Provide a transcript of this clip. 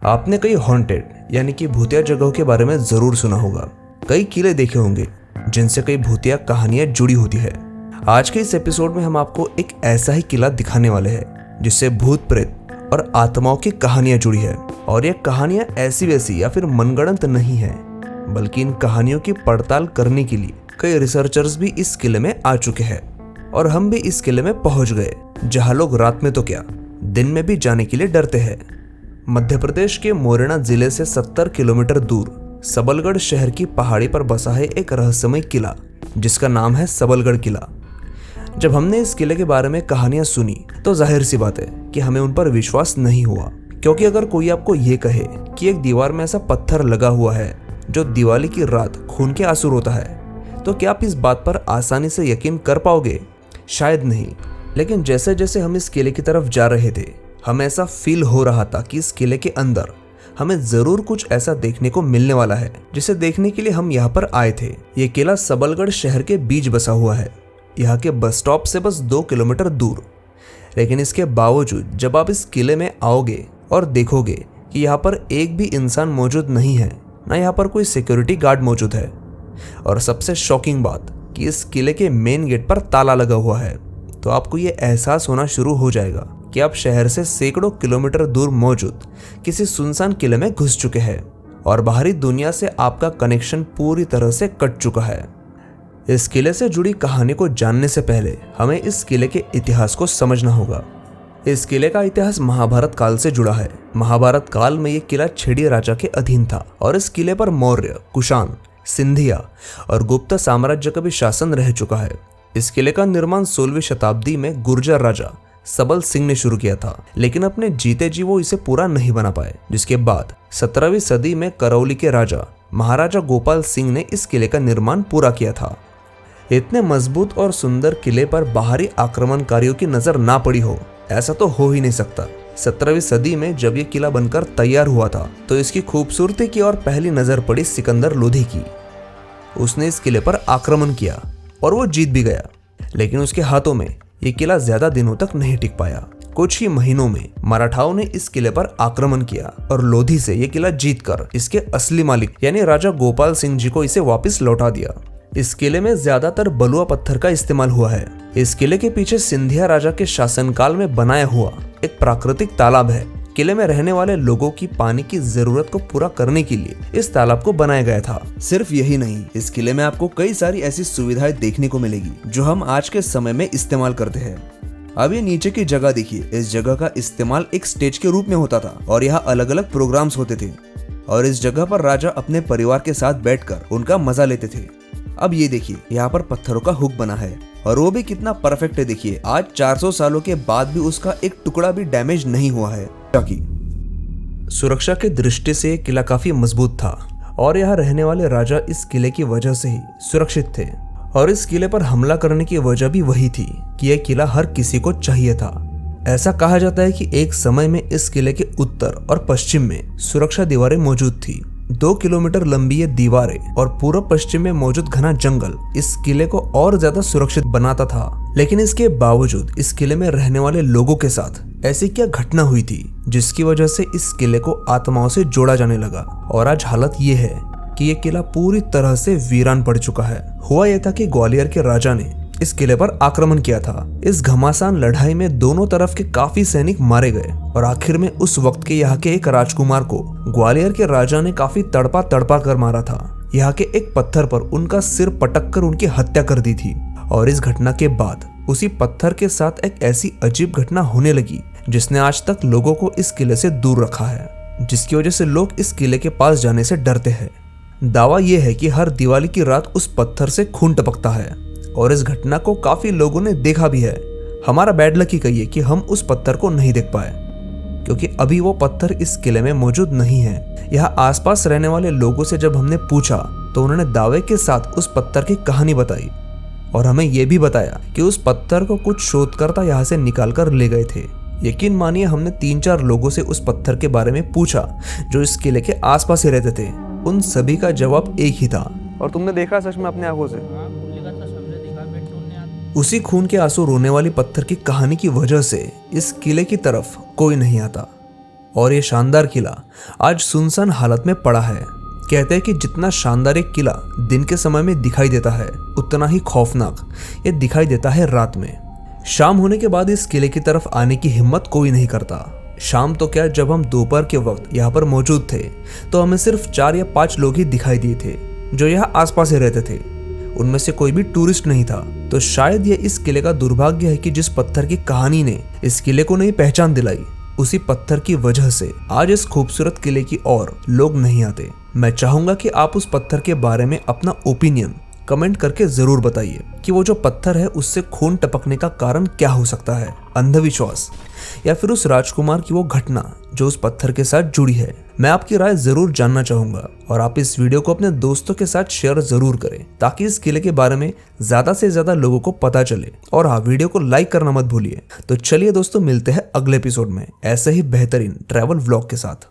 आपने कई हॉन्टेड यानी कि भूतिया जगहों के बारे में जरूर सुना होगा। कई किले देखे होंगे जिनसे कई भूतिया कहानियां जुड़ी होती है। आज के इस एपिसोड में हम आपको एक ऐसा ही किला दिखाने वाले हैं जिससे भूत प्रेत और आत्माओं की कहानियां जुड़ी है। और ये कहानियां ऐसी वैसी या फिर मनगढ़ंत नहीं है, बल्कि इन कहानियों की पड़ताल करने के लिए कई रिसर्चर्स भी इस किले में आ चुके हैं। और हम भी इस किले में पहुंच गए जहां लोग रात में तो क्या दिन में भी जाने के लिए डरते हैं। मध्य प्रदेश के मोरेना जिले से 70 किलोमीटर दूर सबलगढ़ शहर की पहाड़ी पर बसा है एक रहस्यमय किला जिसका नाम है सबलगढ़ किला। जब हमने इस किले के बारे में कहानियां सुनी तो जाहिर सी बात है कि हमें उन पर विश्वास नहीं हुआ, क्योंकि अगर कोई आपको ये कहे कि एक दीवार में ऐसा पत्थर लगा हुआ है जो दिवाली की रात खून के आंसू रोता है, तो क्या आप इस बात पर आसानी से यकीन कर पाओगे? शायद नहीं। लेकिन जैसे जैसे हम इस किले की तरफ जा रहे थे, हमें ऐसा फील हो रहा था कि इस किले के अंदर हमें जरूर कुछ ऐसा देखने को मिलने वाला है जिसे देखने के लिए हम यहाँ पर आए थे। ये किला सबलगढ़ शहर के बीच बसा हुआ है, यहाँ के बस स्टॉप से बस 2 किलोमीटर दूर। लेकिन इसके बावजूद जब आप इस किले में आओगे और देखोगे कि यहाँ पर एक भी इंसान मौजूद नहीं है, ना यहाँ पर कोई सिक्योरिटी गार्ड मौजूद है, और सबसे शॉकिंग बात कि इस किले के मेन गेट पर ताला लगा हुआ है, तो आपको ये एहसास होना शुरू हो जाएगा कि आप शहर से सैकड़ों किलोमीटर दूर मौजूद किसी सुनसान किले में घुस चुके हैं और बाहरी दुनिया से आपका कनेक्शन पूरी तरह से कट चुका है। इस किले से जुड़ी कहानी को जानने से पहले हमें इस किले के इतिहास को समझना होगा। इस किले का इतिहास महाभारत काल से जुड़ा है। महाभारत काल में यह किला छेड़िया राजा के अधीन था और इस किले पर मौर्य, कुषाण, सिंधिया और गुप्त साम्राज्य का भी शासन रह चुका है। इस किले का निर्माण 16वीं शताब्दी में गुर्जर राजा सबल सिंह ने शुरू किया था, लेकिन अपने जीते जी वो इसे पूरा नहीं बना पाए, जिसके बाद 17वीं सदी में करौली के राजा महाराजा गोपाल सिंह ने इस किले का निर्माण पूरा किया था। इतने मजबूत और सुंदर किले पर बाहरी आक्रमणकारियों की नजर ना पड़ी हो, ऐसा तो हो ही नहीं सकता। 17वीं सदी में जब ये किला बनकर तैयार हुआ था तो इसकी खूबसूरती की और पहली नजर पड़ी सिकंदर लोधी की। उसने इस किले पर आक्रमण किया और वो जीत भी गया, लेकिन उसके हाथों में ये किला ज्यादा दिनों तक नहीं टिक पाया। कुछ ही महीनों में मराठाओं ने इस किले पर आक्रमण किया और लोधी से ये किला जीतकर इसके असली मालिक यानी राजा गोपाल सिंह जी को इसे वापस लौटा दिया। इस किले में ज्यादातर बलुआ पत्थर का इस्तेमाल हुआ है। इस किले के पीछे सिंधिया राजा के शासनकाल में बनाया हुआ एक प्राकृतिक तालाब है। किले में रहने वाले लोगों की पानी की जरूरत को पूरा करने के लिए इस तालाब को बनाया गया था। सिर्फ यही नहीं, इस किले में आपको कई सारी ऐसी सुविधाएं देखने को मिलेगी जो हम आज के समय में इस्तेमाल करते हैं। अब ये नीचे की जगह देखिए, इस जगह का इस्तेमाल एक स्टेज के रूप में होता था और यहाँ अलग अलग प्रोग्राम्स होते थे और इस जगह पर राजा अपने परिवार के साथ बैठकर उनका मजा लेते थे। अब ये देखिए, यहाँ पर पत्थरों का हुक बना है और वो भी कितना परफेक्ट है। देखिए, आज 400 सालों के बाद भी उसका एक टुकड़ा भी डैमेज नहीं हुआ है। सुरक्षा की दृष्टि से किला काफी मजबूत था और यहाँ रहने वाले राजा इस किले की वजह से ही सुरक्षित थे। और इस किले पर हमला करने की वजह भी वही थी कि यह किला हर किसी को चाहिए था। ऐसा कहा जाता है कि एक समय में इस किले के उत्तर और पश्चिम में सुरक्षा दीवारें मौजूद थी। 2 किलोमीटर लंबी ये दीवारें और पूर्व पश्चिम में मौजूद घना जंगल इस किले को और ज्यादा सुरक्षित बनाता था। लेकिन इसके बावजूद इस किले में रहने वाले लोगों के साथ ऐसी क्या घटना हुई थी जिसकी वजह से इस किले को आत्माओं से जोड़ा जाने लगा। और आज हालत ये है कि ये किला पूरी तरह से वीरान पड़ चुका है। हुआ यह था कि ग्वालियर के राजा ने इस किले पर आक्रमण किया था। इस घमासान लड़ाई में दोनों तरफ के काफी सैनिक मारे गए और आखिर में उस वक्त के यहाँ के एक राजकुमार को ग्वालियर के राजा ने काफी तड़पा तड़पा कर मारा था। यहाँ के एक पत्थर पर उनका सिर पटक कर उनकी हत्या कर दी थी। और इस घटना के बाद उसी पत्थर के साथ एक ऐसी अजीब घटना होने लगी जिसने आज तक लोगों को इस किले से दूर रखा है, जिसकी वजह से लोग इस किले के पास जाने से डरते हैं। दावा यह है कि हर दिवाली की रात उस पत्थर से खून टपकता है और इस घटना को काफी लोगों ने देखा भी है। हमारा बैड लक ही कहिए कि हम उस पत्थर को नहीं देख पाए, क्योंकि अभी वो पत्थर इस किले में मौजूद नहीं है। यहाँ आसपास रहने वाले लोगों से जब हमने पूछा तो उन्होंने दावे के साथ उस पत्थर की कहानी बताई और हमें यह भी बताया कि उस पत्थर को कुछ शोधकर्ता यहाँ से निकाल कर ले गए थे। यकीन मानिए, हमने 3-4 लोगों से उस पत्थर के बारे में पूछा जो इस किले के आसपास ही रहते थे। उन सभी का जवाब एक ही था। और तुमने देखा सच में अपने आंखों से? उसी खून के आंसू रोने वाली पत्थर की कहानी की वजह से इस किले की तरफ कोई नहीं आता। और ये शानदार किला आज सुनसान हालत में पड़ा है। कहते हैं कि जितना शानदार एक किला दिन के समय में दिखाई देता है, उतना ही खौफनाक ये दिखाई देता है रात में। शाम होने के बाद इस किले की तरफ आने की हिम्मत कोई नहीं करता। शाम तो क्या, जब हम दोपहर के वक्त यहाँ पर मौजूद थे तो हमें सिर्फ 4 या 5 लोग ही दिखाई दिए थे जो यहाँ आसपास ही रहते थे। उनमें से कोई भी टूरिस्ट नहीं था। तो शायद ये इस किले का दुर्भाग्य है कि जिस पत्थर की कहानी ने इस किले को नई पहचान दिलाई, उसी पत्थर की वजह से आज इस खूबसूरत किले की ओर लोग नहीं आते। मैं चाहूंगा कि आप उस पत्थर के बारे में अपना ओपिनियन कमेंट करके जरूर बताइए कि वो जो पत्थर है उससे खून टपकने का कारण क्या हो सकता है, अंधविश्वास या फिर उस राजकुमार की वो घटना जो उस पत्थर के साथ जुड़ी है। मैं आपकी राय जरूर जानना चाहूंगा और आप इस वीडियो को अपने दोस्तों के साथ शेयर जरूर करें ताकि इस किले के बारे में ज्यादा से ज्यादा लोगों को पता चले। और हाँ, वीडियो को लाइक करना मत भूलिए। तो चलिए दोस्तों, मिलते हैं अगले एपिसोड में ऐसे ही बेहतरीन ट्रैवल व्लॉग के साथ।